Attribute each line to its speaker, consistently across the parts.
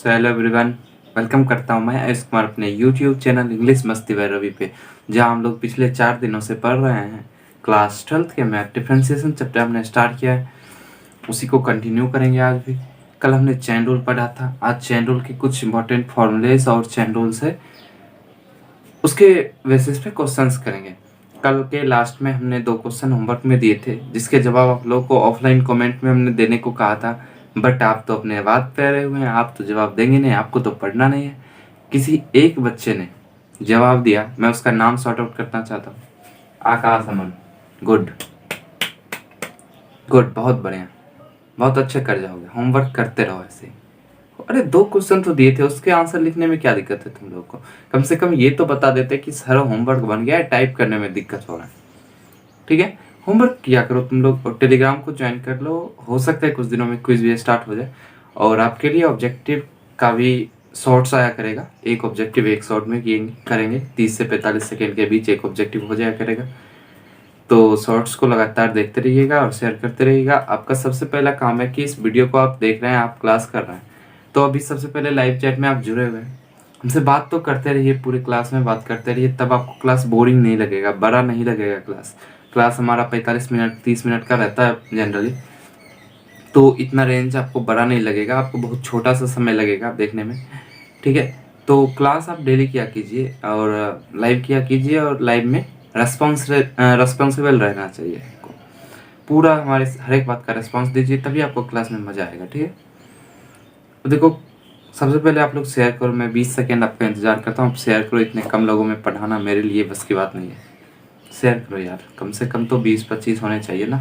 Speaker 1: So hello everyone, welcome करता हूँ मैं आयुष कुमार अपने यूट्यूब चैनल इंग्लिश मस्ती बाय रवि पे, जहाँ हम लोग पिछले 4 दिनों से पढ़ रहे हैं क्लास 12th के मैथ डिफरेंशिएशन चैप्टर हमने स्टार्ट किया है। उसी को कंटिन्यू करेंगे आज भी। कल हमने चेन रूल पढ़ा था, आज चेन रूल के कुछ इंपॉर्टेंट फॉर्मूलेज और चेन रूल से उसके बेसिस पे क्वेश्चंस करेंगे। कल के लास्ट में हमने 2 क्वेश्चन होमवर्क में दिए थे, जिसके जवाब आप लोगों को ऑफलाइन कमेंट में हमने देने को कहा था, बट आप तो अपने बात पे रहे हुए हैं, आप तो जवाब देंगे नहीं, आपको तो पढ़ना नहीं है। किसी एक बच्चे ने जवाब दिया, मैं उसका नाम सॉर्ट आउट करना चाहता हूँ। आकाश अमन। गुड गुड, बहुत बढ़िया, बहुत अच्छे कर जाओगे, होमवर्क करते रहो ऐसे ही। अरे 2 क्वेश्चन तो दिए थे, उसके आंसर लिखने में क्या दिक्कत है तुम लोग को? कम से कम ये तो बता देते कि सर होमवर्क बन गया है, टाइप करने में दिक्कत हो रहा है। ठीक है, होमवर्क किया करो तुम लोग और टेलीग्राम को ज्वाइन कर लो। हो सकता है कुछ दिनों में क्विज भी स्टार्ट हो जाए और आपके लिए ऑब्जेक्टिव का भी शॉर्ट्स आया करेगा। एक ऑब्जेक्टिव एक शॉर्ट में करेंगे, 30 से 45 सेकेंड के बीच एक ऑब्जेक्टिव हो जाया करेगा। तो शॉर्ट्स को लगातार देखते रहिएगा और शेयर करते रहिएगा। आपका सबसे पहला काम है कि इस वीडियो को आप देख रहे हैं, आप क्लास कर रहे हैं, तो अभी सबसे पहले लाइव चैट में आप जुड़े हुए हैं, हमसे बात तो करते रहिए, पूरी क्लास में बात करते रहिए, तब आपको क्लास बोरिंग नहीं लगेगा, बड़ा नहीं लगेगा। क्लास हमारा 45 मिनट 30 मिनट का रहता है जनरली, तो इतना रेंज आपको बड़ा नहीं लगेगा, आपको बहुत छोटा सा समय लगेगा देखने में। ठीक है, तो क्लास आप डेली किया कीजिए और लाइव किया कीजिए, और लाइव में रेस्पॉन्सिबल रहना चाहिए आपको। पूरा हमारे हर एक बात का रेस्पॉन्स दीजिए, तभी आपको क्लास में मज़ा आएगा। ठीक है, तो देखो, सबसे पहले आप लोग शेयर करो। मैं 20 सेकेंड आपका इंतजार करता हूँ, आप शेयर करो। इतने कम लोगों में पढ़ाना मेरे लिए बस की बात नहीं है। शेयर करो यार, कम से कम तो 20-25 होने चाहिए ना।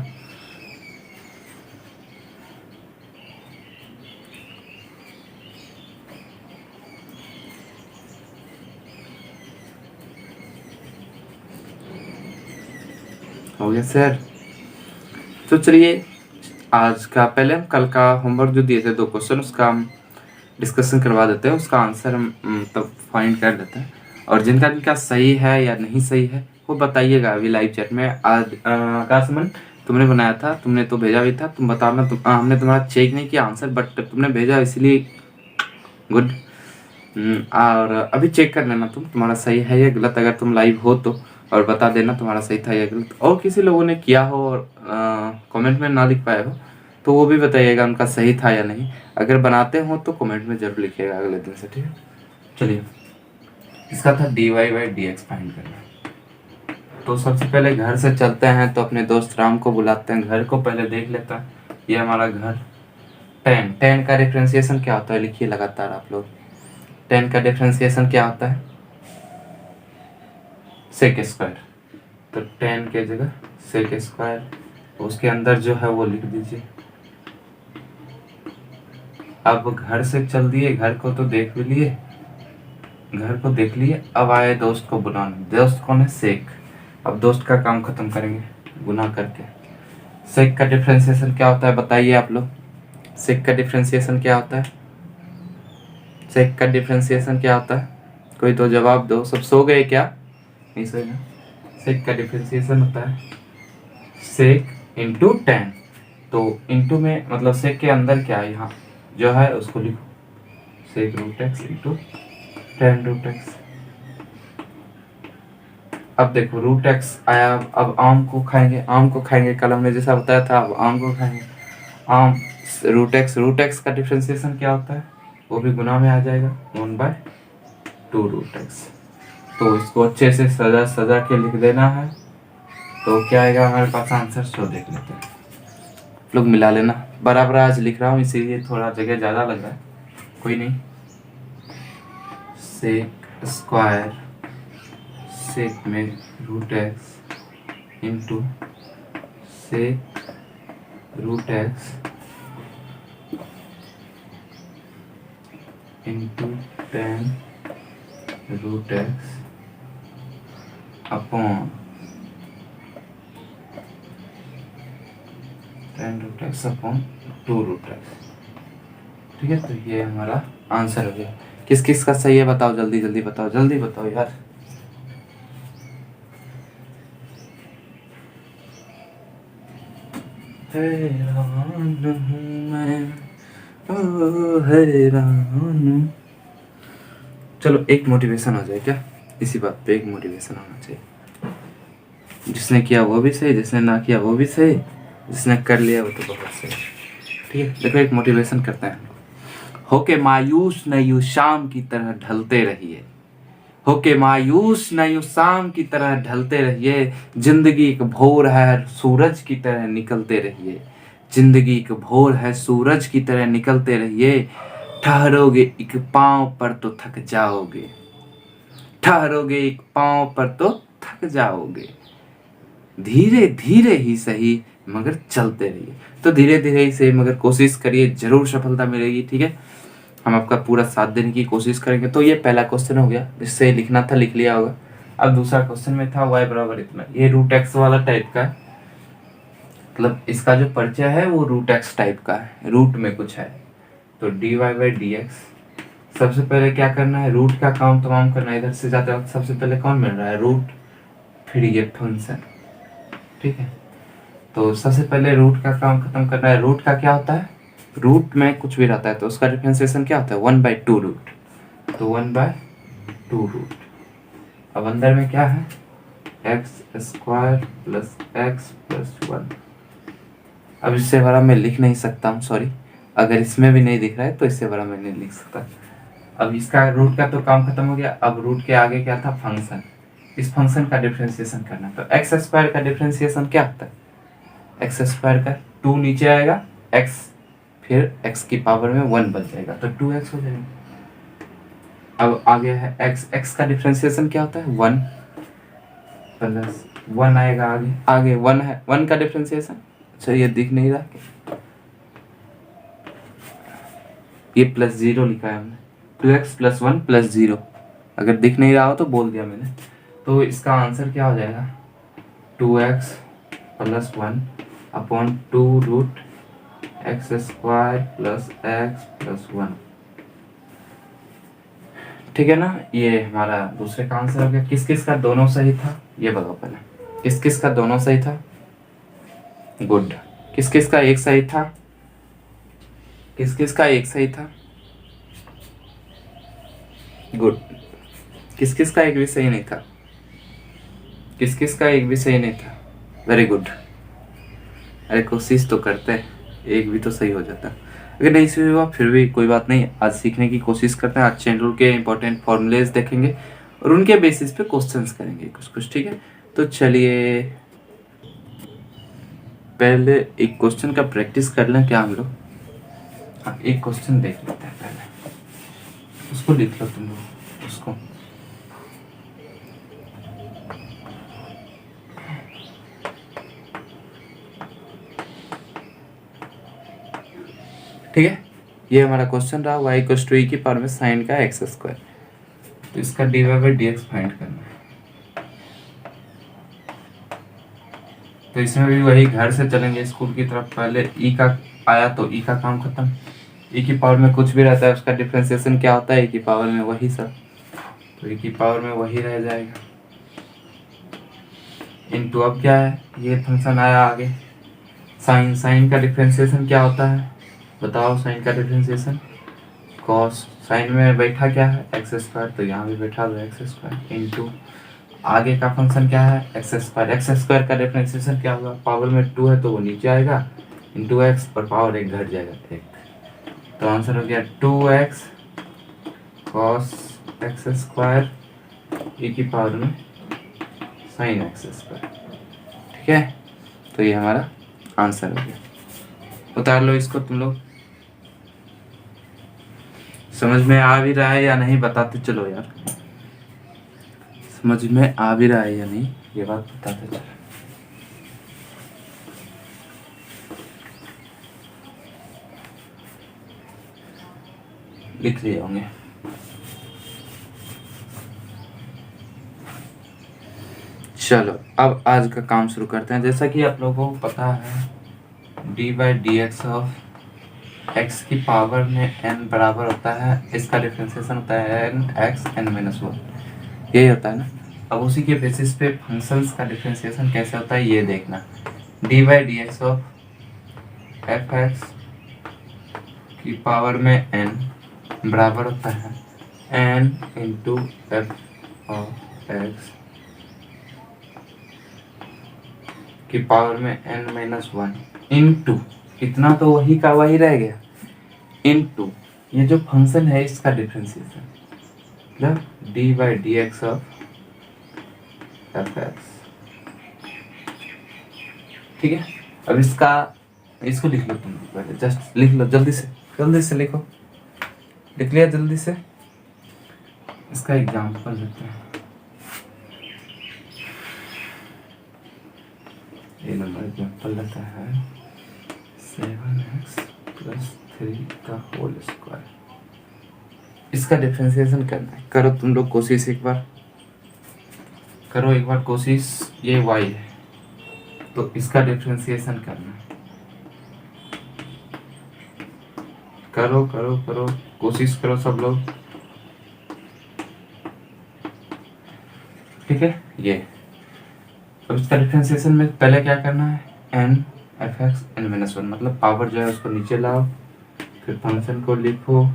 Speaker 1: हो गया शेयर? तो चलिए, आज का पहले हम कल का होमवर्क जो दिए थे 2 क्वेश्चन, उसका हम डिस्कशन करवा देते हैं, उसका आंसर हम तब फाइंड कर लेते हैं। और जिनका सही है या नहीं सही है वो बताइएगा अभी लाइव चैट में। आज आकाशमन, तुमने बनाया था, तुमने तो भेजा भी था, तुम बताना। हमने तुम्हारा चेक नहीं किया आंसर, बट तुमने भेजा इसलिए गुड। और अभी चेक कर लेना तुम्हारा सही है या गलत, अगर तुम लाइव हो तो, और बता देना तुम्हारा सही था या गलत। और किसी लोगों ने किया हो और कमेंट में ना लिख पाए हो तो वो भी बताइएगा उनका सही था या नहीं। अगर बनाते हो तो कमेंट में जरूर लिखिएगा अगले दिन से। ठीक है, चलिए, इसका था dy/dx फाइंड करना। तो सबसे पहले घर से चलते हैं, तो अपने दोस्त राम को बुलाते हैं, घर को पहले देख लेते हैं। ये हमारा घर। टेन का डिफ्रेंसिएशन क्या होता है लिखिए लगातार आप लोग। 10 का डिफ्रेंसिएशन क्या होता है? Sec square. तो 10 के जगह सेक स्क्वायर, उसके अंदर जो है वो लिख दीजिए। अब घर से चल दिए, घर को तो देख भी लिए, घर को देख लिए, अब आए दोस्त को बुलाने। दोस्त कौन है? सेक। अब दोस्त का काम खत्म करेंगे गुना करके। सेक का डिफ्रेंसिएशन क्या होता है बताइए आप लोग। सेक का डिफ्रेंसिएशन क्या होता है? सेक का डिफ्रेंसिएशन क्या होता है? कोई तो जवाब दो। सब सो गए क्या? नहीं सोए ना। सेक का डिफ्रेंसिएशन होता है सेक इंटू 10। तो इंटू में मतलब सेक के अंदर क्या है, यहाँ जो है उसको लिखो, sec root x into 10 root x. अब देखो रूट एक्स आया, अब आम को खाएंगे, कल हमने जैसा बताया था, अब आम को खाएंगे। आम रूट एक्स का डिफ्रेंसिएशन क्या होता है? वो भी गुना में आ जाएगा, 1/2 रूट एक्स। तो इसको अच्छे से सजा सजा के लिख देना है, तो क्या आएगा हमारे पास आंसर। सो देख लेते हैं, लोग मिला लेना। बराबर आज लिख रहा हूँ इसीलिए थोड़ा जगह ज़्यादा लग रहा है, कोई नहीं। सेक स्क्वायर, सेक में root x into sec root x into 10 root x upon 10 root x upon 2 root x. ठीक है, तो ये हमारा आंसर हो गया। किस किस का सही है बताओ, जल्दी जल्दी बताओ, जल्दी बताओ यार। हैरान हूँ मैं ओ हैरान। चलो एक मोटिवेशन हो जाए क्या, इसी बात पे एक मोटिवेशन होना चाहिए। जिसने किया वो भी सही, जिसने ना किया वो भी सही, जिसने कर लिया वो तो बहुत सही। ठीक है, देखो एक मोटिवेशन करते हैं। होके मायूस न यूं शाम की तरह ढलते रहिए, होके मायूस न यूं शाम की तरह ढलते रहिए, जिंदगी एक भोर है सूरज की तरह निकलते रहिए, जिंदगी एक भोर है सूरज की तरह निकलते रहिए, ठहरोगे एक पांव पर तो थक जाओगे, ठहरोगे एक पांव पर तो थक जाओगे, धीरे धीरे ही सही मगर चलते रहिए। तो धीरे धीरे ही सही मगर कोशिश करिए, जरूर सफलता मिलेगी। ठीक है, हम आपका पूरा साथ देने की कोशिश करेंगे। तो ये पहला क्वेश्चन हो गया, जिससे लिखना था लिख लिया होगा। अब दूसरा क्वेश्चन में था y बराबर इतना, ये रूट एक्स वाला टाइप का है, मतलब इसका जो परिचय है वो रूट एक्स टाइप का है, रूट में कुछ है। तो dy बाई डी एक्स, सबसे पहले क्या करना है, रूट का काम तमाम करना है। इधर से जाते वक्त सबसे पहले कौन मिल रहा है, रूट, फिर ये फंक्शन। ठीक है, तो सबसे पहले रूट का काम खत्म करना है। रूट का क्या होता है, रूट में कुछ भी रहता है तो उसका डिफरेंशिएशन क्या होता है, 1/2 रूट, तो 1/2 रूट। अब अंदर में क्या है, x square plus x plus 1। अब इससे बड़ा मैं लिख नहीं सकता हूँ, सॉरी, अगर इसमें भी नहीं दिख रहा है तो इससे बड़ा मैं नहीं लिख सकता। अब इसका रूट का तो काम खत्म हो गया। अब रूट के आगे क्या था, फंक्शन, इस फंक्शन का डिफरेंशिएशन करना। तो एक्स स्क्वायर का डिफरेंशिएशन क्या होता है, एक्स स्क्वायर का 2 नीचे आएगा, एक्स फिर एक्स की पावर में 1 बच जाएगा तो 2x हो जाएगा। अब आगे है एक्स, एक्स का डिफरेंशिएशन क्या होता है, 1 प्लस 1 आएगा, आगे आगे 1 है, 1 का डिफरेंशिएशन, अच्छा ये दिख नहीं रहा, ये प्लस 0 लिखा है हमने, 2x प्लस 1 प्लस 0, अगर दिख नहीं रहा हो तो बोल दिया मैंने। तो इसका आंसर क्या हो जाएगा, 2x plus 1 upon 2 root x square plus x plus 1। ठीक है ना, ये हमारा दूसरे का आंसर हो गया। किस किस का दोनों सही था ये बताओ पहले, किस किस का दोनों सही था, गुड। किस किस का एक सही था, किस किस का एक सही था, गुड। किस किस का एक भी सही नहीं था, किस किस का एक भी सही नहीं था, वेरी गुड। अरे कोशिश तो करते हैं, एक भी तो सही हो जाता। अगर नहीं सही हुआ फिर भी कोई बात नहीं, आज सीखने की कोशिश करते हैं। आज चेन रूल के इंपॉर्टेंट फॉर्मूलेज देखेंगे और उनके बेसिस पे क्वेश्चंस करेंगे कुछ कुछ। ठीक है, तो चलिए पहले एक क्वेश्चन का प्रैक्टिस कर लें क्या हम लोग। हाँ, एक क्वेश्चन देख लेते हैं पहले, उसको लिख लो तुम लोग उसको। ठीक है, ये हमारा क्वेश्चन रहा, y इक्वल्स टू e की पावर में साइन का एक्स स्क्वायर, तो इसका dy by d x find करना है। तो इसमें भी वही घर से चलेंगे स्कूल की तरफ, पहले e का आया तो e का काम खत्म, e की पावर में कुछ भी रहता है उसका डिफरेंशिएशन क्या होता है, e की पावर में वही सब, तो e की पावर में वही रह जाएगा इनटू। अब क्या है, ये फंक्शन आया आगे, साइन, साइन का डिफरेंशिएशन क्या होता है बताओ, साइन का डिफरेंशिएशन कॉस, साइन में बैठा क्या है एक्स स्क्वायर, तो यहाँ भी बैठा हुआ एक्स स्क्वायर इनटू आगे का फंक्शन क्या है एक्स स्क्वायर, एक्स स्क्वायर का डिफरेंशिएशन क्या होगा, पावर में 2 है तो वो नीचे आएगा इंटू एक्स और पावर 1 घट जाएगा 1, तो आंसर हो गया 2x cos x square e की पावर में साइन एक्स स्क्वायर। ठीक है, तो ये हमारा आंसर हो गया। उतार लो इसको तुम लोग, समझ में आ भी रहा है या नहीं बताते चलो यार, समझ में आ भी रहा है या नहीं ये बात बताते चलो। लिख लिए होंगे। चलो अब आज का काम शुरू करते हैं। जैसा कि आप लोगों को पता है d by d x of x की पावर में n बराबर होता है, इसका डिफरेंशिएशन होता है n x n माइनस 1, यही होता है ना। अब उसी के बेसिस पे फंक्शंस का डिफरेंशिएशन कैसे होता है ये देखना। D by d x of f x की पावर में n बराबर होता है n into F of x की पावर में n माइनस 1 इंटू, इतना तो वही का वही रह गया, इंटू ये जो फंक्शन है इसका डिफरेंशिएशन, मतलब D by d x of f x. ठीक है, अब इसको लिख लो तुम पहले, जस्ट लिख लो जल्दी से लिखो। लिख लिया जल्दी से? इसका एग्जाम्पल लेते हैं। ये नंबर एग्जाम्पल लेता है 7x प्लस 3 का होल स्क्वायर। इसका डिफरेंशिएशन करना है, करो तुम लोग कोशिश, एक बार कोशिश। ये y है तो इसका डिफरेंशिएशन करना है, करो कोशिश करो सब लोग। ठीक है, ये अब इसका डिफरेंशिएशन में पहले क्या करना है, n f x n minus 1, मतलब पावर जो है उसको नीचे लाओ, फिर फंक्शन को लिखो,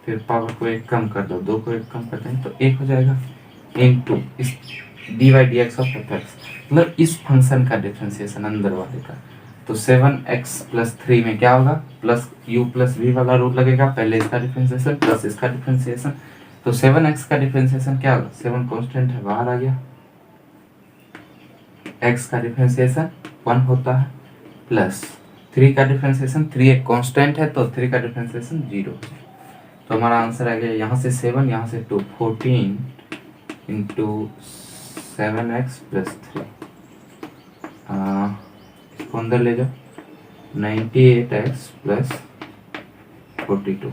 Speaker 1: फिर पावर को एक कम कर दो, 2 को एक कम करते हैं तो 1 हो जाएगा, इनटू इस d y d x of f x, मतलब इस फंक्शन का डिफरेंशिएशन अंदर वाले का। तो 7x प्लस 3 में क्या होगा, प्लस u प्लस v वाला रूल लगेगा, पहले इसका डिफरेंशिएशन प्लस इसका डिफरेंशिएशन। तो 7x का डिफरेंशिएशन क्या होगा, 7 कांस्टेंट है बाहर आ गया, x का डिफरेंशिएशन 1 होता है, प्लस 3 का डिफरेंशिएशन, 3 एक कांस्टेंट है तो 3 का डिफरेंशिएशन 0। तो हमारा आंसर आ गया यहाँ से 7, यहाँ से 2, 14 इंटू 7x प्लस 3, इसको अंदर ले जाओ, 98x प्लस 42।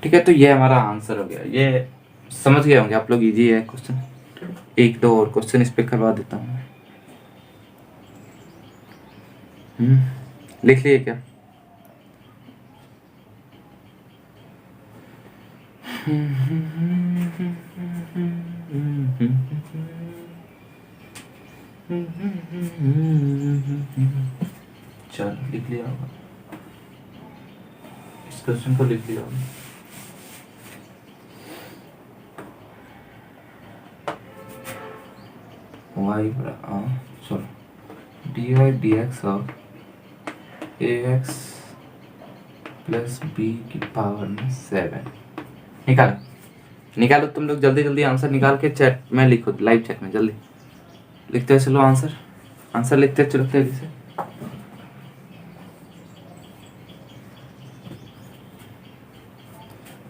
Speaker 1: ठीक है, तो ये हमारा आंसर हो गया। ये समझ गए होंगे आप लोग, इजी है क्वेश्चन। एक दो और क्वेश्चन इस पे करवा देता हूँ। लिख लिए क्या? चलो लिख लिया होगा, इस क्वेश्चन को लिख लिया होगा। D y d x of a x plus b की पावर में 7। निकालो तुम लोग जल्दी आंसर निकाल के चैट में लिखो, लाइव चैट में जल्दी लिखते चलो आंसर लिखते चलो तेजी से।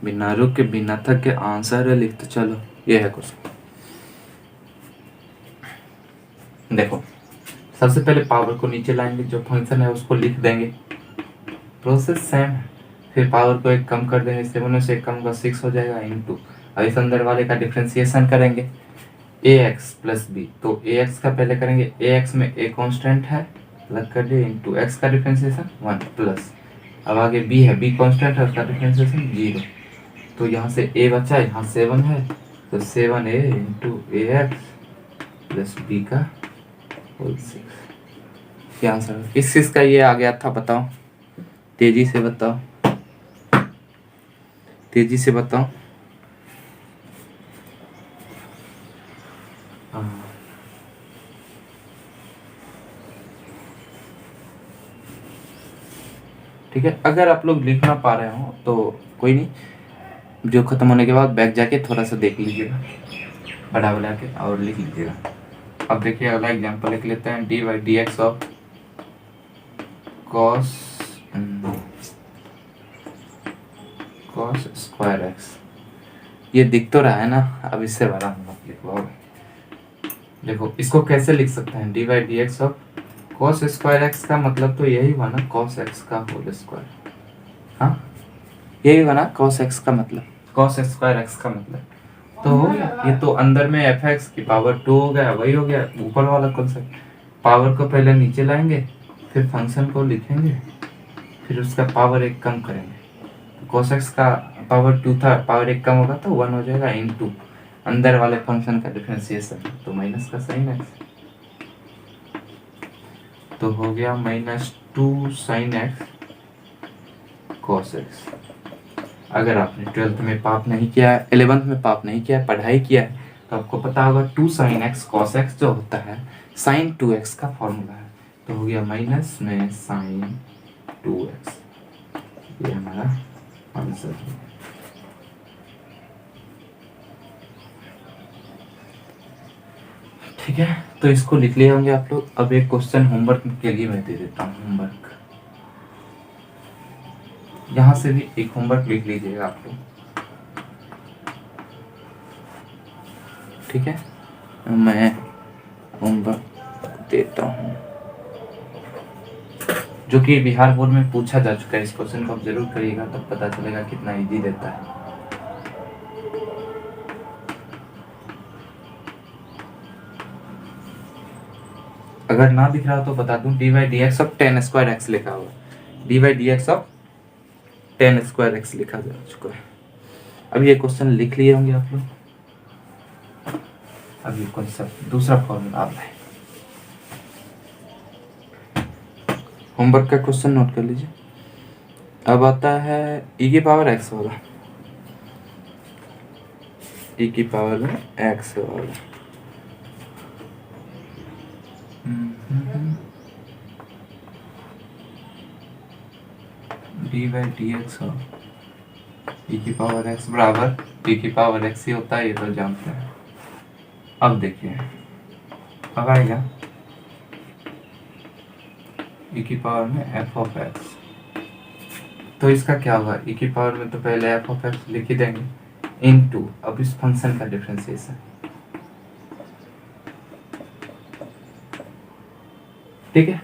Speaker 1: बिना रुक के बिना थक के आंसर लिखते चलो। ये है क्वेश्चन, देखो सबसे पहले पावर को नीचे लाएंगे, जो फंक्शन है उसको लिख देंगे, प्रोसेस सेम है। फिर पावर को एक कम कर देंगे, 7 में से एक कम का 6 हो जाएगा, इंटू अब इस अंदर वाले का डिफ्रेंसिएशन करेंगे ax प्लस बी। तो ax का पहले करेंगे, ax में a कांस्टेंट है, प्लग कर दिए, इंटू x का डिफ्रेंसिएशन 1 प्लस, अब आगे b है, b कांस्टेंट है, उसका डिफ्रेंसिएशन 0। तो यहाँ से a बचा, यहाँ 7 है, तो 7a into ax plus b का होल 6। क्या आंसर किस चीज़ का ये आ गया था बताओ, तेजी से बताओ, तेजी से बताओ। ठीक है, अगर आप लोग लिख ना पा रहे हो तो कोई नहीं, वीडियो खत्म होने के बाद बैक जाके थोड़ा सा देख लीजिएगा, बढ़ा के और लिख लीजिएगा। अब देखिए अगला एग्जांपल लिख लेते हैं, d y d x of cos square x. ये दिख तो रहा है ना, अब इससे बड़ा हम लोग लिखवाओगे। देखो इसको कैसे लिख सकते हैं, d y d x of cos square x का मतलब तो यही बना कॉस एक्स का होल स्क्वायर। हाँ यही बना कॉस एक्स का मतलब, कॉस स्क्वायर एक्स का मतलब तो हो गया। ये तो अंदर में एफ एक्स की पावर 2 हो गया, वही हो गया ऊपर वाला कॉन्सेप्ट। पावर को पहले नीचे लाएंगे, फिर फंक्शन को लिखेंगे, फिर उसका पावर एक कम करेंगे। कॉस एक्स का पावर 2 था, पावर एक कम होगा तो 1 हो जाएगा, इनटू अंदर वाले फंक्शन का डिफरेंशिएशन तो माइनस का साइन एक्स। तो हो गया -2 sin x cos x। अगर आपने 12th में पाप नहीं किया है, 11th में पाप नहीं किया है, पढ़ाई किया है, तो आपको पता होगा 2 sin x cos x जो होता है sin 2x का फॉर्मूला है। तो हो गया माइनस में sin 2x। ये हमारा आंसर है। ठीक है, तो इसको लिख लिए होंगे आप लोग। अब एक क्वेश्चन होमवर्क के लिए मैं दे देता हूँ। होमवर्क यहाँ से भी एक होमवर्क लिख लीजिएगा आप लोग। ठीक है, मैं होमवर्क देता हूँ जो कि बिहार बोर्ड में पूछा जा चुका है। इस क्वेश्चन को आप जरूर करिएगा, तब पता चलेगा कितना इजी देता है। अगर ना दिख रहा हो तो बता दूं, dy/dx of tan square x लिखा हुआ। dy/dx of tan square x लिखा जा चुका है। अब ये क्वेश्चन लिख लिए होंगे आप लोग। अब ये कॉन्सेप्ट दूसरा फॉर्मूला आप है, होमवर्क का क्वेश्चन नोट कर लीजिए। अब आता है e की पावर x वाला, e की पावर में x वाला। dy/dx ऑफ e की पावर x बराबर e की पावर x ही होता है, ये तो जानते हैं। अब देखिए, अब आएगा e की पावर में f ऑफ x। तो इसका क्या होगा, e की पावर में तो पहले f ऑफ x लिख ही देंगे इनटू अब इस फंक्शन का डिफरेंशिएशन। ठीक है,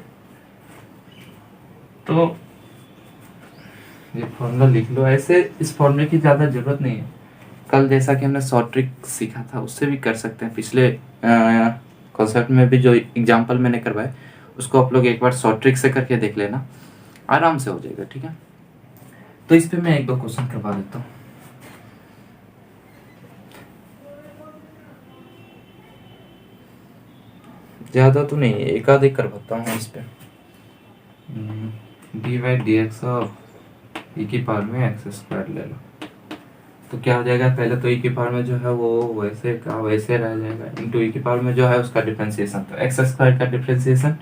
Speaker 1: तो ये फॉर्मूला लिख लो। ऐसे इस फॉर्मूले की ज़्यादा ज़रूरत नहीं है। कल जैसा कि हमने शॉर्ट ट्रिक सीखा था उससे भी कर सकते हैं। पिछले कॉन्सेप्ट में भी जो एग्जांपल मैंने करवाए उसको आप लोग एक बार शॉर्ट ट्रिक से करके देख लेना, आराम से हो जाएगा। ठीक है, तो इस पे मैं एक दो क्वेश्चन करवा देता हूँ। ज़्यादा तो नहीं है, एक आध एक करवाता हूँ इस पे। dy/dx ऑफ e की पावर में एक्स स्क्वायर ले लो, तो क्या हो जाएगा, पहले तो e की पावर में जो है वो वैसे का वैसे रह जाएगा, इंटू e की पावर में जो है उसका डिफरेंशिएशन। तो एक्स स्क्वायर का डिफरेंशिएशन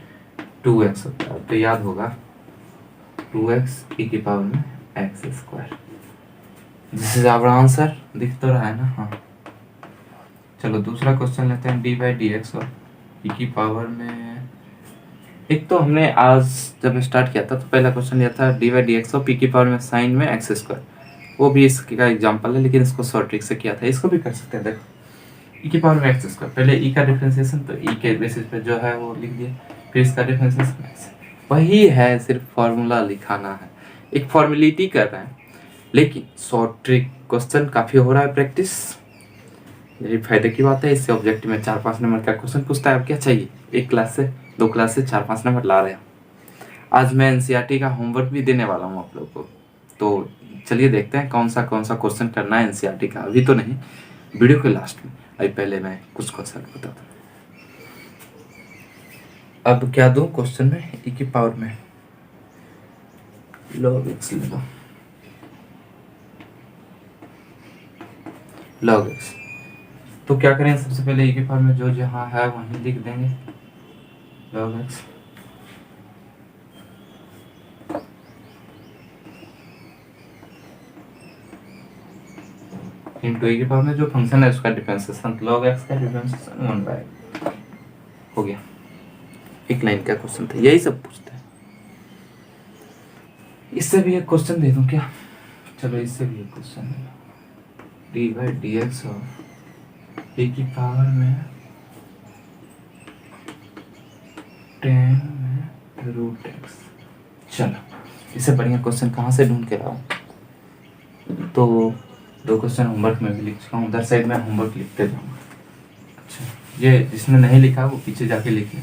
Speaker 1: 2x होता है, तो याद होगा 2x e की पावर में x square. This is our answer, दिख तो रहा है ना। हाँ, चलो दूसरा क्वेश्चन लेते हैं। dy/dx ऑफ e की पावर में, एक तो हमने आज जब स्टार्ट किया था तो पहला क्वेश्चन लिया था dy/dx ऑफ e की पावर में साइन में एक्स स्क्वायर, वो भी इसका एग्जांपल है, लेकिन इसको शॉर्ट ट्रिक से किया था। इसको भी कर सकते हैं। देखो e की पावर में एक्स स्क्वायर, पहले e का डिफरेंशिएशन, तो e के बेसिस पे जो है वो लिख दिया, फिर इसका डिफरेंशिएशन x। वही है, सिर्फ फॉर्मूला लिखाना है, एक फॉर्मेलिटी कर रहे हैं। लेकिन शॉर्ट ट्रिक क्वेश्चन काफ़ी हो रहा है प्रैक्टिस, यही फायदे की बात है। इससे ऑब्जेक्टिव में 4-5 नंबर का क्वेश्चन पूछता है। अब क्या चाहिए, एक क्लास से 2 क्लास से 4-5 नंबर ला रहे हैं। आज मैं एनसीईआरटी का होमवर्क भी देने वाला हूँ आप लोग को, तो चलिए देखते हैं कौन सा क्वेश्चन करना है एनसीईआरटी का। अभी तो नहीं, वीडियो के लास्ट में। अभी पहले मैं कुछ क्वेश्चन बताता हूँ। अब क्या दूँ क्वेश्चन में, e की पावर में log x ले लो, log x। तो क्या करें, सबसे पहले e की पावर में जो जहाँ है वहीं लिख देंगे log x, इंटू e की पावर में जो फंक्शन है उसका डिफरेंशिएशन, log x का डिफरेंशिएशन 1/, हो गया। एक लाइन का क्वेश्चन था, यही सब पूछते हैं। इससे भी एक क्वेश्चन दे दूं क्या, चलो इससे भी एक क्वेश्चन दे दो। dy/dx ऑफ e की पावर में 10 में रूट x। चलो इससे बढ़िया क्वेश्चन कहाँ से ढूंढ के लाऊं, तो 2 क्वेश्चन होमवर्क में भी लिख चुका हूँ, उधर साइड में होमवर्क लिखते जाऊँगा। अच्छा, ये जिसने नहीं लिखा वो पीछे जाके लिख ले।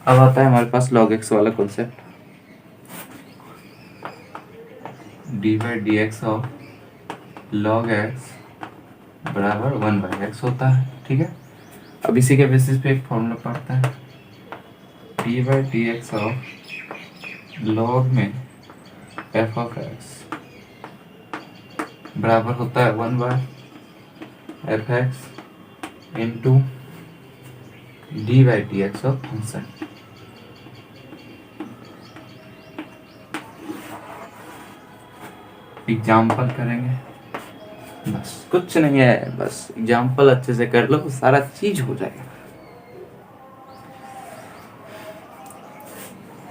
Speaker 1: अब आता है हमारे पास log x वाला concept. dy/dx of log x बराबर 1/x होता है। ठीक है, अब इसी के बेसिस पे एक फॉर्मूला पढ़ता है, d by d x of log में एफ ऑफ एक्स बराबर होता है 1 by f x into d by d x of function. Example करेंगे, बस कुछ नहीं है, बस एग्जाम्पल अच्छे से कर लो, सारा चीज हो जाएगा।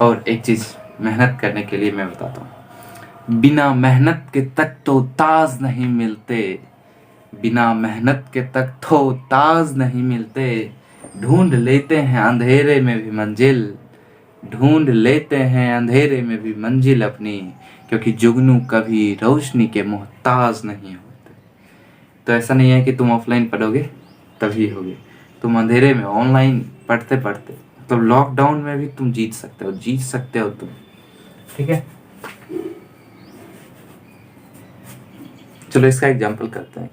Speaker 1: और एक चीज मेहनत करने के लिए मैं बताता हूँ, बिना मेहनत के तक तो ताज नहीं मिलते, बिना मेहनत के तक तो ताज नहीं मिलते, ढूंढ लेते हैं अंधेरे में भी मंजिल, ढूंढ लेते हैं अंधेरे में भी मंजिल अपनी, क्योंकि जुगनू कभी रोशनी के मोहताज नहीं होते। तो ऐसा नहीं है कि तुम ऑफलाइन पढ़ोगे तभी होगे, तुम अंधेरे में ऑनलाइन पढ़ते पढ़ते तो लॉकडाउन में भी तुम जीत सकते हो तुम, ठीक है। चलो इसका एग्जाम्पल करते हैं,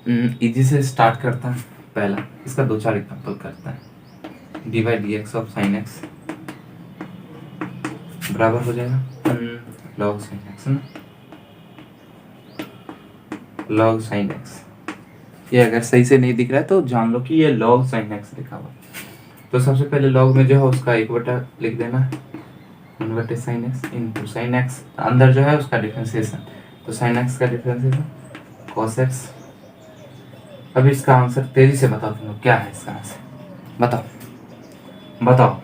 Speaker 1: एक इजी से स्टार्ट करता है। पहला इसका 2-4 एग्जाम्पल करता है। D by d x of sine x बराबर हो जाएगा लॉग साइन एक्स, है ना, लॉग साइन एक्स। ये अगर सही से नहीं दिख रहा है तो जान लो कि ये लॉग साइन एक्स लिखा हुआ। तो सबसे पहले लॉग में जो है उसका 1/, लिख देना 1/, sine x into sine x, अंदर जो है उसका डिफरेंशिएशन, तो साइन एक्स का डिफरेंशिएशन कॉस एक्स। अब इसका आंसर तेजी से बताओ तुम लोग, क्या है इसका आंसर, बताओ।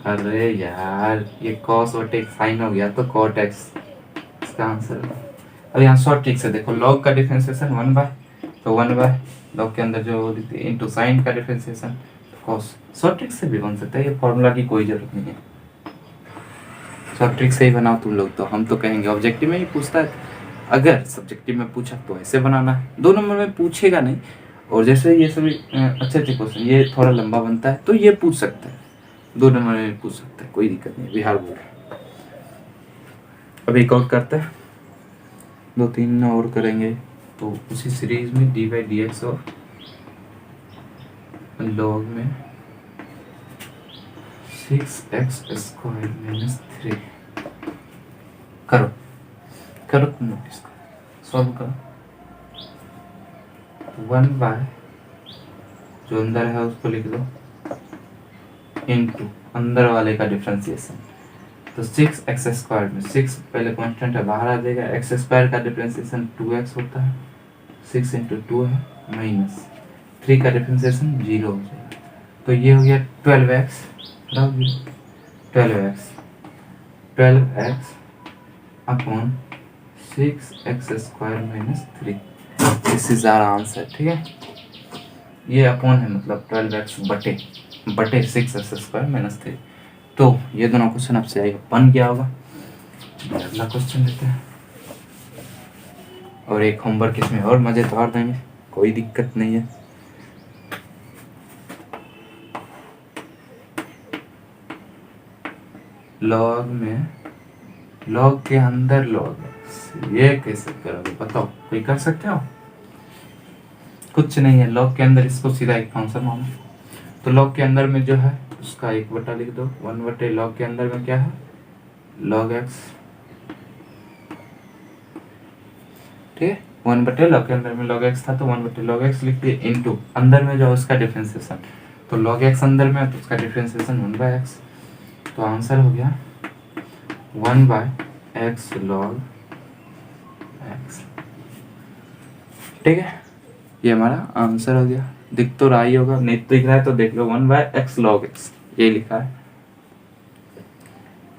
Speaker 1: अरे यार ये कॉस और टेक साइन हो गया तो कॉट एक्स इसका आंसर। अब यहाँ शॉर्ट ट्रिक से देखो, लॉग का डिफरेंशिएशन 1/, तो 1/, लॉग के अंदर जो इंटू साइन का डिफरेंशिएशन कॉस। शॉर्ट ट्रिक से भी बन सकता है, ये फॉर्मूला की कोई जरूरत नहीं है, शॉर्ट ट्रिक से ही बनाओ तुम लोग। तो हम तो कहेंगे ऑब्जेक्टिव में ही पूछता है, अगर सब्जेक्टिव में पूछा तो ऐसे बनाना है, 2 नंबर में पूछेगा नहीं। और जैसे ये सभी अच्छे क्वेश्चन ये थोड़ा लंबा बनता है तो ये पूछ सकता है, 2 नंबर में पूछ सकता है, कोई दिक्कत नहीं, बिहार बोर्ड। अब एक और करते हैं, 2-3 और करेंगे। तो उसी सीरीज में D by d x of log में 6x स्क्वायर माइनस 3 करो तुम लोग, इसको सॉल्व करो। 1/, जो अंदर है उसको लिख दो, इंटू अंदर वाले का डिफरेंशिएशन, तो 6x स्क्वायर में 6 पहले कांस्टेंट है बाहर आ जाएगा, x स्क्वायर का डिफरेंशिएशन 2x होता है, 6 इंटू 2 है माइनस 3 का डिफरेंशिएशन 0 हो जाएगा, तो ये हो गया 12x 12x upon 6x square minus 3, this is our answer, ठीक है। ये अपॉन है मतलब 12x बटे 6x स्क्वायर माइनस 3। तो ये दोनों क्वेश्चन आपसे आएगा, बन गया होगा। अगला क्वेश्चन लेते हैं, और एक होमवर्क इसमें और मजेदार देंगे, कोई दिक्कत नहीं है। लॉग में लॉग के अंदर लॉग, ये कैसे करोगे बताओ, कोई कर सकते हो? कुछ नहीं है, लॉग के अंदर इसको सीधा एक फंक्शन मानो, तो लॉग के अंदर में जो है उसका 1/, लिख दो, 1/, लॉग के अंदर में क्या है लॉग एक्स, ठीक है। 1/, लॉग के अंदर में log x था तो 1/, log x लिख दिए, इनटू अंदर में जो उसका डिफरेंशिएशन, तो log x अंदर में तो उसका डिफरेंशिएशन 1/x, तो आंसर हो गया 1/x log x, ठीक है। ये हमारा आंसर हो गया, दिख तो रहा ही होगा, नहीं दिख रहा है तो देख लो, 1/x log x ये लिखा है।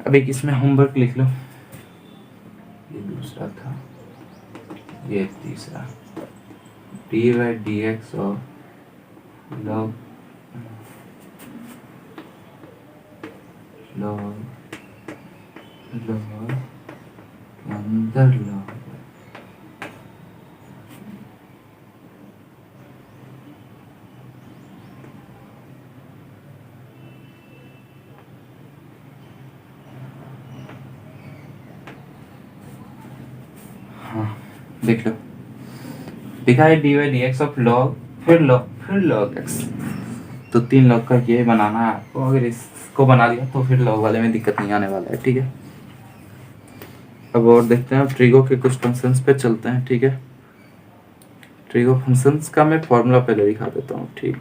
Speaker 1: अब एक इसमें होमवर्क लिख लो, ये दूसरा था, ये तीसरा, d/dx और log अंदर log, हाँ देख लो, लिखा है dy dx ऑफ log फिर log x, तो 3 लॉग का ये बनाना है आपको। अगर इसको बना लिया तो फिर लॉग वाले में दिक्कत नहीं आने वाला है, ठीक है। अब और देखते हैं, अब ट्रिगो के कुछ फंक्शंस पे चलते हैं, ठीक है। ट्रिगो फंक्शंस का मैं फॉर्मूला पहले दिखा देता हूँ, ठीक।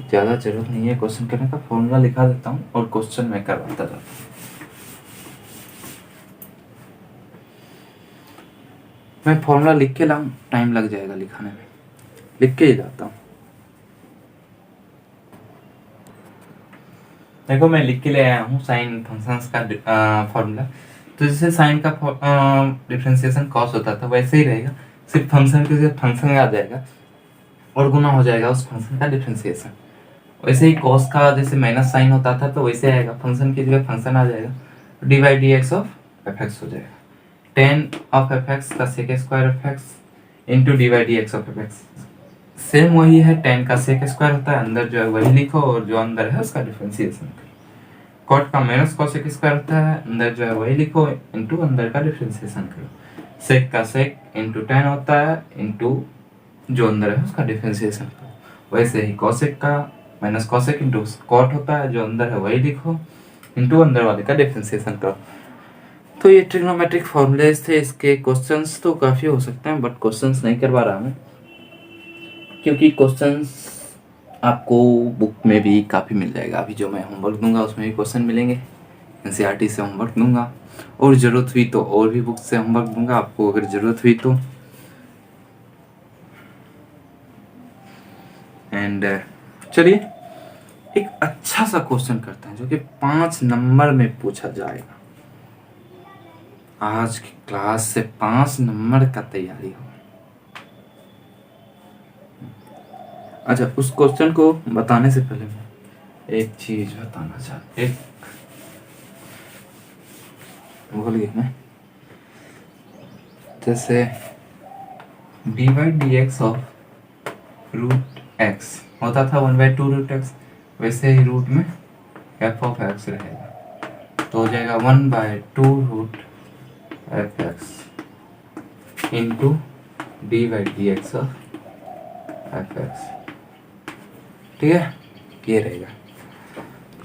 Speaker 1: ज़्यादा जरूरत नहीं है क्वेश्चन करने का, फॉर्मूला लिखा देता हूँ और क्वेश्चन मैं करवाता जाता हूँ। मैं फॉर्मूला लिख के लाऊं, टाइम लग जाएगा लिखाने में, लिख के ही लाता हूँ। देखो मैं लिख के ले आया हूँ साइन फंक्शंस का फॉर्मूला। तो जैसे साइन का डिफरेंशिएशन कॉस होता था वैसे ही रहेगा, सिर्फ फंक्शन के जगह फंक्शन आ जाएगा और गुना हो जाएगा उस फंक्शन का डिफरेंशिएशन। वैसे ही कॉस का जैसे माइनस साइन होता था तो वैसे आएगा, फंक्शन की जगह फंक्शन आ जाएगा, d by d x of f x हो जाएगा। टेन ऑफ एफ एक्स का sec square f x into d by d x of f x. Same वही है, टेन का सेक स्क्वायर होता है, अंदर जो है वही लिखो और जो अंदर है उसका डिफरेंशिएशन। कॉट का माइनस कॉसेक स्क्वायर होता है, अंदर जो है वही लिखो इंटू अंदर का डिफरेंशिएशन करो। सेक का सेक इंटू टेन होता है इंटू जो अंदर है उसका डिफरेंशिएशन करो। वैसे ही कॉसेक का माइनस कॉसेक इंटू कॉट होता है, जो अंदर है वही लिखो इंटू अंदर वाले का डिफरेंशिएशन करो। तो ये ट्रिग्नोमेट्रिक फॉर्मूलेस थे। इसके क्वेश्चंस तो काफ़ी हो सकते हैं, बट क्वेश्चंस नहीं करवा रहा मैं, क्योंकि क्वेश्चंस आपको बुक में भी काफ़ी मिल जाएगा। अभी जो मैं होमवर्क दूंगा उसमें भी क्वेश्चन मिलेंगे, एनसीईआरटी से होमवर्क दूंगा, और ज़रूरत हुई तो और भी बुक से होमवर्क दूंगा आपको अगर ज़रूरत हुई तो। एंड चलिए एक अच्छा सा क्वेश्चन करते हैं जो कि 5 नंबर में पूछा जाएगा। आज की क्लास से 5 नंबर का तैयारी हो। अच्छा, उस क्वेश्चन को बताने से पहले मैं एक चीज बताना चाहता, एक भूल गया मैं। जैसे d by d x of root x होता था 1/2 रूट एक्स, वैसे ही रूट में एफ ऑफ एक्स रहेगा, तो हो जाएगा 1/2 root f x into d by d x of f x. ठीक है, ये रहेगा,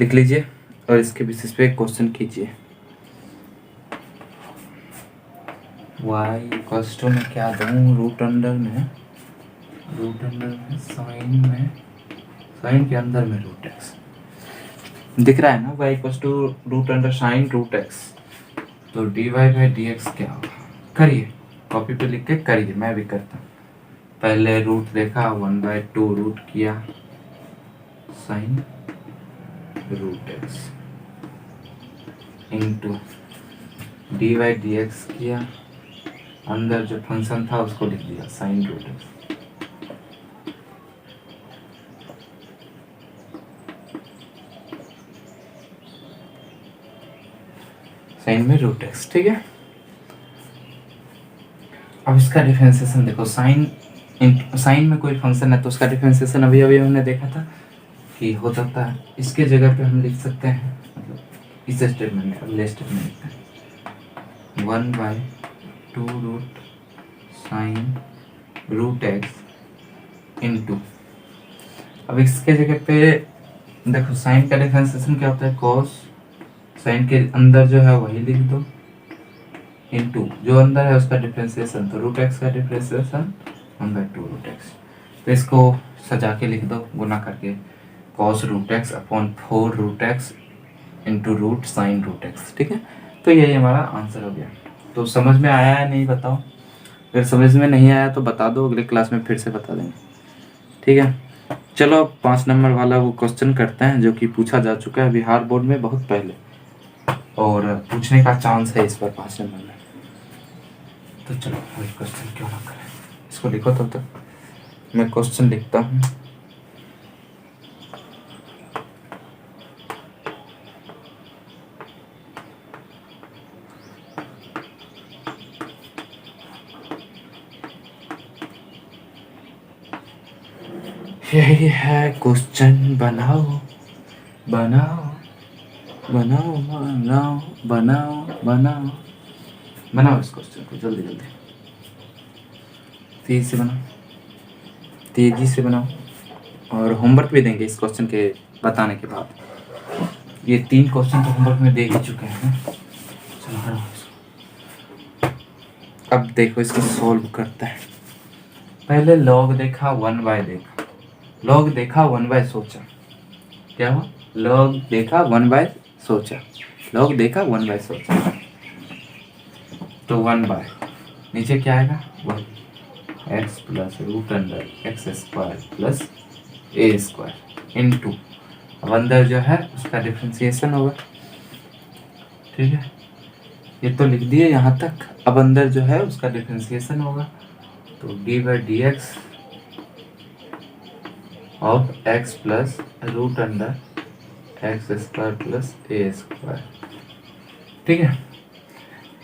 Speaker 1: लिख लीजिए और इसके बेसिस पे क्वेश्चन कीजिए। y इक्वल्स टू में क्या दूँ, रूट अंडर में साइन के अंदर में रूट एक्स दिख रहा है ना, y equals to root under sine root x, तो d y by d x क्या होगा। करिए, कॉपी पे लिख के करिए, मैं भी करता हूँ। पहले रूट देखा, 1/2 रूट किया sine root x into d y d x किया, अंदर जो फंक्शन था उसको लिख दिया साइन रूट एक्स। साइन में रूट एक्स, ठीक है। अब इसका डिफरेंशिएशन देखो, साइन में कोई फंक्शन है तो उसका डिफरेंशिएशन अभी अभी हमने देखा था कि हो सकता है, इसके जगह पे हम लिख सकते हैं, मतलब इस स्टेटमेंट में, अगले स्टेटमेंट लिखते हैं 1/2 root sine root x into, अब इसके जगह पे देखो साइन का डिफरेंशिएशन क्या होता है, कॉस, साइन के अंदर जो है वही लिख दो इंटू जो अंदर है उसका डिफरेंशिएशन, तो रूट एक्स का डिफरेंशिएशन 1/2 रूट एक्स। तो इसको सजा के लिख दो गुना करके, cos root x upon 4 root x into root sine root x. ठीक है, तो यही हमारा आंसर हो गया। तो समझ में आया है नहीं बताओ, अगर समझ में नहीं आया तो बता दो, अगले क्लास में फिर से बता देंगे। ठीक है, चलो 5 नंबर वाला वो क्वेश्चन करते हैं जो कि पूछा जा चुका है बिहार बोर्ड में बहुत पहले, और पूछने का चांस है इस पर 5 नंबर में। तो चलो वही क्वेश्चन क्यों ना करें, इसको लिखो तब तक मैं क्वेश्चन लिखता हूँ। यही है क्वेश्चन, बनाओ बनाओ बनाओ बनाओ बनाओ बनाओ बनाओ इस क्वेश्चन को जल्दी जल्दी। तेजी से बनाओ, तेजी से बनाओ। और होमवर्क भी देंगे इस क्वेश्चन के बताने के बाद। ये 3 क्वेश्चन तो होमवर्क में दे ही चुके हैं। चलो हटाओ। अब देखो इसको सॉल्व करते हैं। पहले लॉग देखा, 1/, देखा लॉग देखा, 1/, सोचा क्या हुआ, लॉग देखा 1/, सोचा, लॉग देखा 1/, सोचा, तो 1/, नीचे क्या आएगा 1 x plus root under x square plus a square into, अब अंदर जो है उसका डिफ्रेंसिएशन होगा। ठीक है, ये तो लिख दिए यहाँ तक। अब अंदर जो है उसका डिफ्रेंसिएशन होगा, तो d/dx of x plus root under x square plus a square. ठीक है,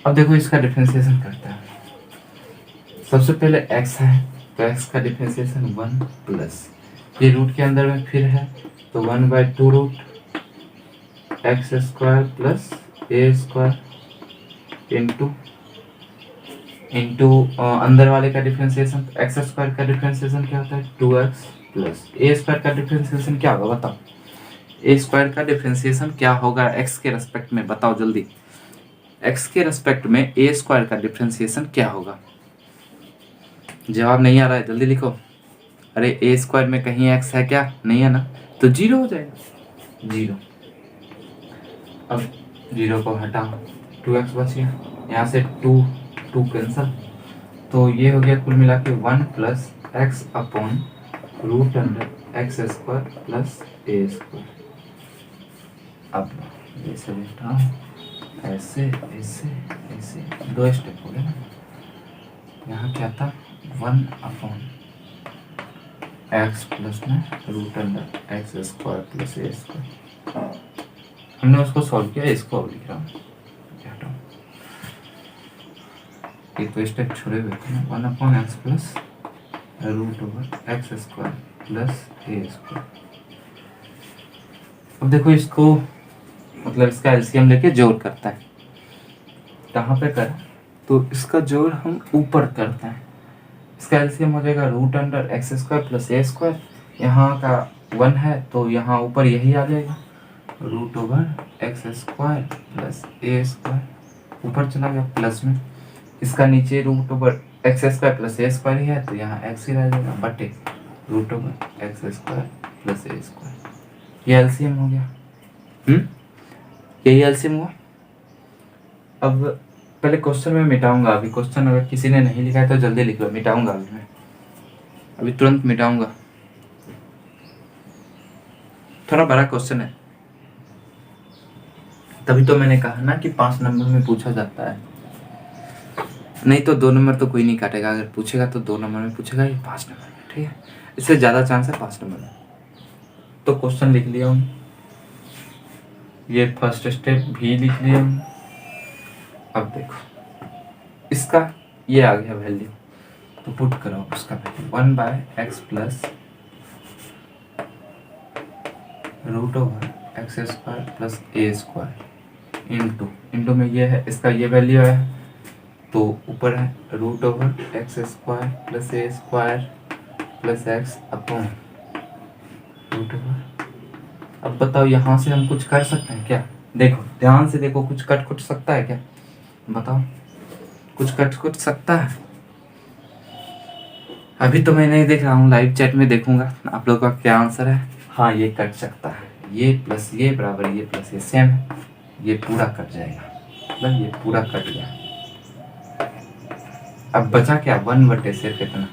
Speaker 1: अब देखो इसका डिफ्रेंसिएशन करता है। सबसे पहले x है तो x का डिफ्रेंसिएशन 1 प्लस, ये रूट के अंदर में फिर है तो 1/2 root x square plus a square into अंदर वाले का डिफरेंशिएशन, एक्स स्क्वायर का डिफरेंशिएशन क्या होता है 2x प्लस ए स्क्वायर का डिफरेंशिएशन क्या होगा बताओ। ए स्क्वायर का डिफरेंशिएशन क्या होगा x के रेस्पेक्ट में, बताओ जल्दी। x के रेस्पेक्ट में ए स्क्वायर का डिफरेंशिएशन क्या होगा। जवाब नहीं आ रहा है, जल्दी लिखो। अरे ए स्क्वायर में कहीं x है क्या, नहीं है ना, तो 0 हो जाएगा 0। अब 0 को हटाओ, 2x बच गया, यहाँ से 2 कैंसल, तो ये हो गया कुल मिला के 1 plus x upon root under x square plus a square. अब ऐसे लिखता हूँ, ऐसे ऐसे ऐसे 2 स्टेप हो गए ना। यहाँ क्या था 1 अपॉन एक्स प्लस में root under x square plus a square. हमने उसको सॉल्व किया, इसको अब लिख रहा हूँ, ये तो स्टेप छोड़े हुए थे ना। 1 upon x plus root over x square plus a square. अब देखो इसको मतलब इसका एलसीएम लेके जोड़ करता है, कहाँ पे कर, तो इसका जोड़ हम ऊपर करते हैं। इसका एलसीएम हो जाएगा root under x square plus a square, यहाँ का 1 है तो यहाँ ऊपर यही आ जाएगा root over x square plus a square, ऊपर चला गया प्लस में। इसका नीचे root over x square plus a square ही है तो यहाँ एक्स ही रह जाएगा बटे root over x square plus a square. ये एलसीएम हो गया। यही एलसीएम हुआ। अब पहले क्वेश्चन में मिटाऊंगा, अभी क्वेश्चन अगर किसी ने नहीं लिखा है तो जल्दी लिख लो, मिटाऊंगा अभी मैं, अभी तुरंत मिटाऊंगा। थोड़ा बड़ा क्वेश्चन है, तभी तो मैंने कहा ना कि 5 नंबर में पूछा जाता है, नहीं तो 2 नंबर तो कोई नहीं काटेगा, अगर पूछेगा तो 2 नंबर में पूछेगा, ये 5 नंबर में। ठीक है, इससे ज़्यादा चांस है 5 नंबर में। तो क्वेश्चन लिख लिया हूँ, ये फर्स्ट स्टेप भी लिख लिया हूँ। अब देखो इसका ये आ गया वैल्यू, तो पुट करो उसका value 1/x plus root over x square plus a square into में ये है, इसका ये वैल्यू है तो ऊपर है root over x square plus a square plus x upon root over. अब बताओ यहाँ से हम कुछ कर सकते हैं क्या, देखो ध्यान से देखो, कुछ कट कुछ सकता है क्या, बताओ कुछ कट कुछ सकता है। अभी तो मैं नहीं देख रहा हूँ, लाइव चैट में देखूंगा आप लोगों का क्या आंसर है। हाँ ये कट सकता है, ये प्लस ये बराबर ये प्लस ये सेम है, ये पूरा कट जाएगा, मतलब ये पूरा कट गया। अब बचा क्या 1/, सिर्फ इतना,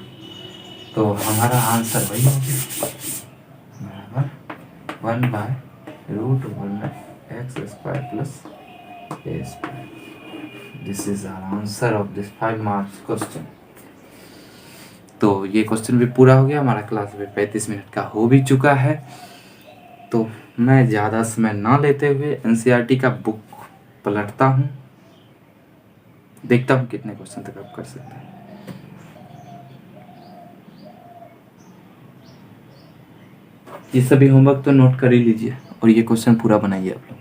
Speaker 1: तो हमारा आंसर वही हो गया बराबर 1/रूट x square plus a square. This is our answer of this 5 marks question. तो ये क्वेश्चन भी पूरा हो गया, हमारा क्लास में 35 मिनट का हो भी चुका है। तो मैं ज़्यादा समय ना लेते हुए एनसीईआरटी का बुक पलटता हूँ, देखता हूँ कितने क्वेश्चन तक आप कर सकते हैं। ये सभी होमवर्क तो नोट कर ही लीजिए और ये क्वेश्चन पूरा बनाइए आप लोग।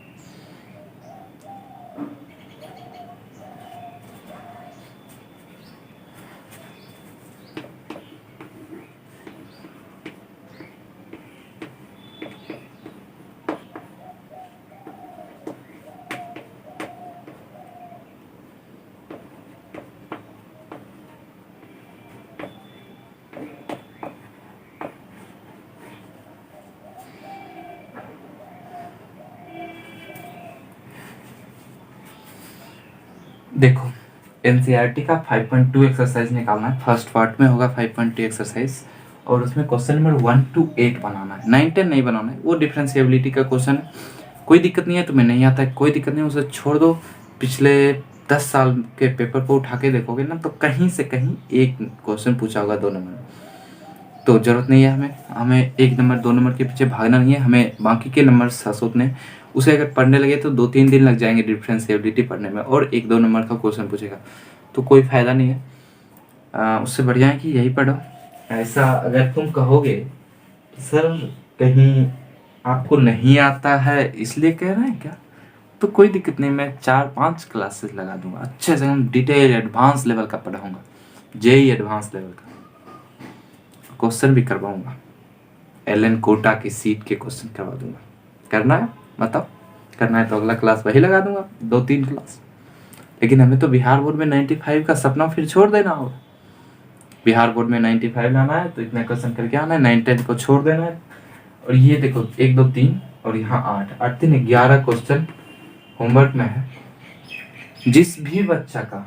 Speaker 1: देखो, एनसीईआरटी का 5.2 एक्सरसाइज निकालना है। फर्स्ट पार्ट में होगा 5.2 एक्सरसाइज, और उसमें क्वेश्चन नंबर 1 to 8 बनाना है, 9 10 नहीं बनाना है। वो डिफरेंशिएबिलिटी का क्वेश्चन है। कोई दिक्कत नहीं है, तुम्हें नहीं आता है कोई दिक्कत नहीं है, उसे छोड़ दो। पिछले 10 साल के पेपर को उठा के देखोगे ना, तो कहीं से कहीं एक क्वेश्चन पूछा होगा 2 नंबर। तो जरूरत नहीं है हमें 1 नंबर 2 नंबर के पीछे भागना नहीं है, हमें बाकी के नंबर सोचने। उसे अगर पढ़ने लगे तो 2-3 दिन लग जाएंगे डिफरेंशिएबिलिटी पढ़ने में, और 1-2 नंबर का क्वेश्चन पूछेगा, तो कोई फायदा नहीं है। उससे बढ़िया है कि यही पढ़ो। ऐसा अगर तुम कहोगे सर कहीं आपको नहीं आता है इसलिए कह रहे हैं क्या, तो कोई दिक्कत नहीं, मैं 4-5 क्लासेस लगा दूंगा, अच्छे से हम डिटेल एडवांस लेवल का पढ़ाऊंगा, जेई एडवांस लेवल का क्वेश्चन भी करवाऊंगा, एलएन कोटा की सीट के क्वेश्चन करवा दूंगा। करना है बताओ, करना है तो अगला क्लास वही लगा दूंगा, 2-3 क्लास। लेकिन हमें तो बिहार बोर्ड में 95 का सपना फिर छोड़ देना होगा। बिहार बोर्ड में 95 लाना है तो इतने क्वेश्चन करके आना है, 9-10 को छोड़ देना है। और ये देखो 1 2 3 और यहाँ 8 3 11 क्वेश्चन होमवर्क में है। जिस भी बच्चा का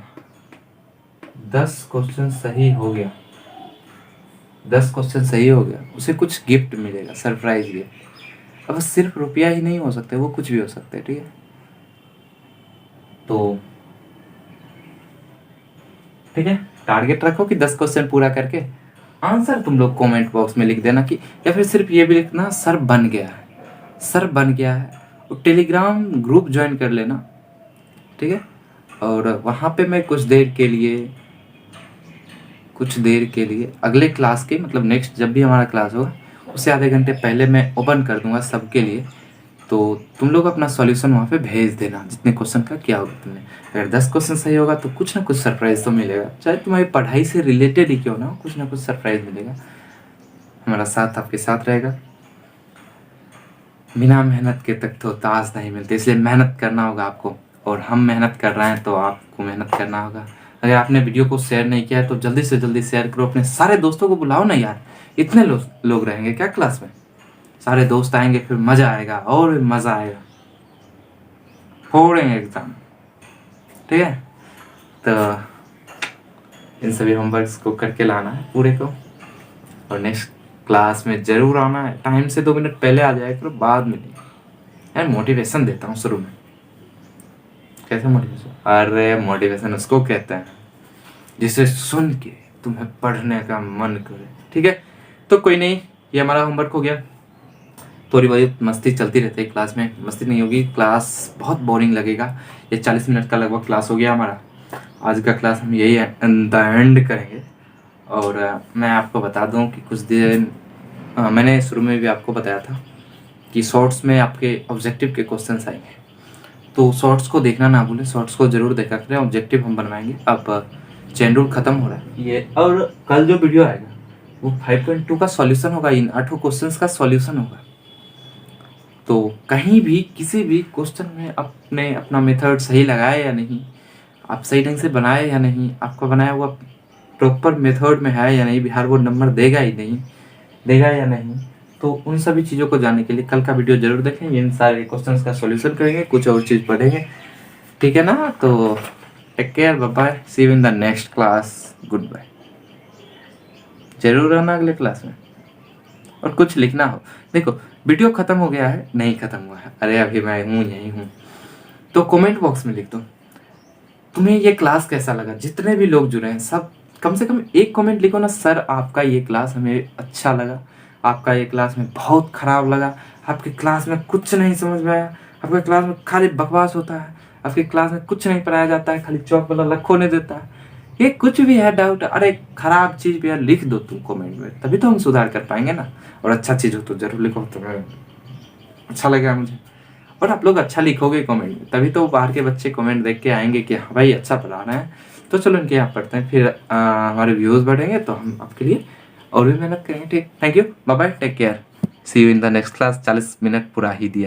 Speaker 1: 10 क्वेश्चन सही हो गया, 10 क्वेश्चन सही हो गया, उसे कुछ गिफ्ट मिलेगा, सरप्राइज गिफ्ट। अब सिर्फ रुपया ही नहीं हो सकते, वो कुछ भी हो सकते हैं, ठीक है। तो ठीक है, टारगेट रखो कि 10 क्वेश्चन पूरा करके आंसर तुम लोग कमेंट बॉक्स में लिख देना, कि या फिर सिर्फ ये भी लिखना सर बन गया है, सर बन गया है। और टेलीग्राम ग्रुप ज्वाइन कर लेना, ठीक है। और वहाँ पे मैं कुछ देर के लिए अगले क्लास के, मतलब नेक्स्ट जब भी हमारा क्लास होगा उससे आधे घंटे पहले मैं ओपन कर दूंगा सबके लिए। तो तुम लोग अपना सॉल्यूशन वहाँ पे भेज देना, जितने क्वेश्चन का किया होगा तुमने। अगर 10 क्वेश्चन सही होगा तो कुछ ना कुछ सरप्राइज तो मिलेगा, चाहे तुम्हारी पढ़ाई से रिलेटेड ही क्यों ना हो, कुछ ना कुछ सरप्राइज मिलेगा। हमारा साथ आपके साथ रहेगा। बिना मेहनत के तक तो ताज नहीं मिलते, इसलिए मेहनत करना होगा आपको, और हम मेहनत कर रहे हैं तो आपको मेहनत करना होगा। अगर आपने वीडियो को शेयर नहीं किया है तो जल्दी से जल्दी शेयर करो, अपने सारे दोस्तों को बुलाओ ना यार। इतने लोग रहेंगे क्या क्लास में, सारे दोस्त आएंगे, फिर मज़ा आएगा, और भी मज़ा आएगा, फोड़ेंगे एग्ज़ाम, ठीक है। तो इन सभी होमवर्क्स को करके लाना है पूरे को, और नेक्स्ट क्लास में ज़रूर आना है। टाइम से 2 मिनट पहले आ जाए करो, बाद में नहीं यार। मोटिवेशन देता हूँ शुरू में। कैसे मोटिवेशन? अरे मोटिवेशन उसको कहते हैं जिसे सुन के तुम्हें पढ़ने का मन करे, ठीक है। तो कोई नहीं, ये हमारा होमवर्क हो गया। थोड़ी बहुत मस्ती चलती रहती है क्लास में, मस्ती नहीं होगी क्लास बहुत बोरिंग लगेगा। ये 40 मिनट का लगभग क्लास हो गया हमारा। आज का क्लास हम यही एंड करेंगे। और मैं आपको बता दूं कि कुछ दिन मैंने शुरू में भी आपको बताया था कि शॉर्ट्स में आपके ऑब्जेक्टिव के क्वेश्चंस आएंगे, तो शॉर्ट्स को देखना ना भूलें, शॉर्ट्स को जरूर देखा करें। ऑब्जेक्टिव हम बनवाएंगे। अब चेन रूल खत्म हो रहा है ये, और कल जो वीडियो आएगा वो 5.2 का सॉल्यूशन होगा, इन 8 क्वेश्चंस का सॉल्यूशन होगा। तो कहीं भी किसी भी क्वेश्चन में आपने अपना मेथड सही लगाया या नहीं, आप सही ढंग से बनाए या नहीं, आपका बनाया हुआ प्रॉपर मेथड में है या नहीं, बिहार बोर्ड नंबर देगा या नहीं, तो उन सभी चीज़ों को जानने के लिए कल का वीडियो जरूर देखें। इन सारे क्वेश्चंस का सॉल्यूशन करेंगे, कुछ और चीज़ पढ़ेंगे, ठीक है ना। तो take care, bye bye, see you in the next class, good bye. जरूर आना अगले क्लास में, और कुछ लिखना हो। देखो वीडियो खत्म हो गया है, नहीं खत्म हुआ है, अरे अभी मैं हूँ यहीं हूँ, तो कमेंट बॉक्स में लिख दो तुम्हें ये क्लास कैसा लगा। जितने भी लोग जुड़े हैं सब कम से कम एक कमेंट लिखो ना, सर आपका ये क्लास हमें अच्छा लगा, आपका ये क्लास में बहुत खराब लगा, आपकी क्लास में कुछ नहीं समझ में आया, आपके क्लास में खाली बकवास होता है, आपकी क्लास में कुछ नहीं पढ़ाया जाता है, खाली चौक वाला लखोने देता है, ये कुछ भी है डाउट, अरे खराब चीज़ भी यार लिख दो तुम कमेंट में, तभी तो हम सुधार कर पाएंगे ना। और अच्छा चीज़ हो तो जरूर लिखो, तो अच्छा लगेगा मुझे। और आप लोग अच्छा लिखोगे कमेंट में, तभी तो बाहर के बच्चे कमेंट देख के आएंगे कि हाँ भाई अच्छा पढ़ा रहे हैं, तो चलो इनके यहाँ पढ़ते हैं, फिर हमारे व्यूज़ बढ़ेंगे तो हम आपके लिए और भी मेहनत करेंगे, ठीक। Thank you, bye bye, take care, see you in the next class. 40 minute पूरा ही दिया।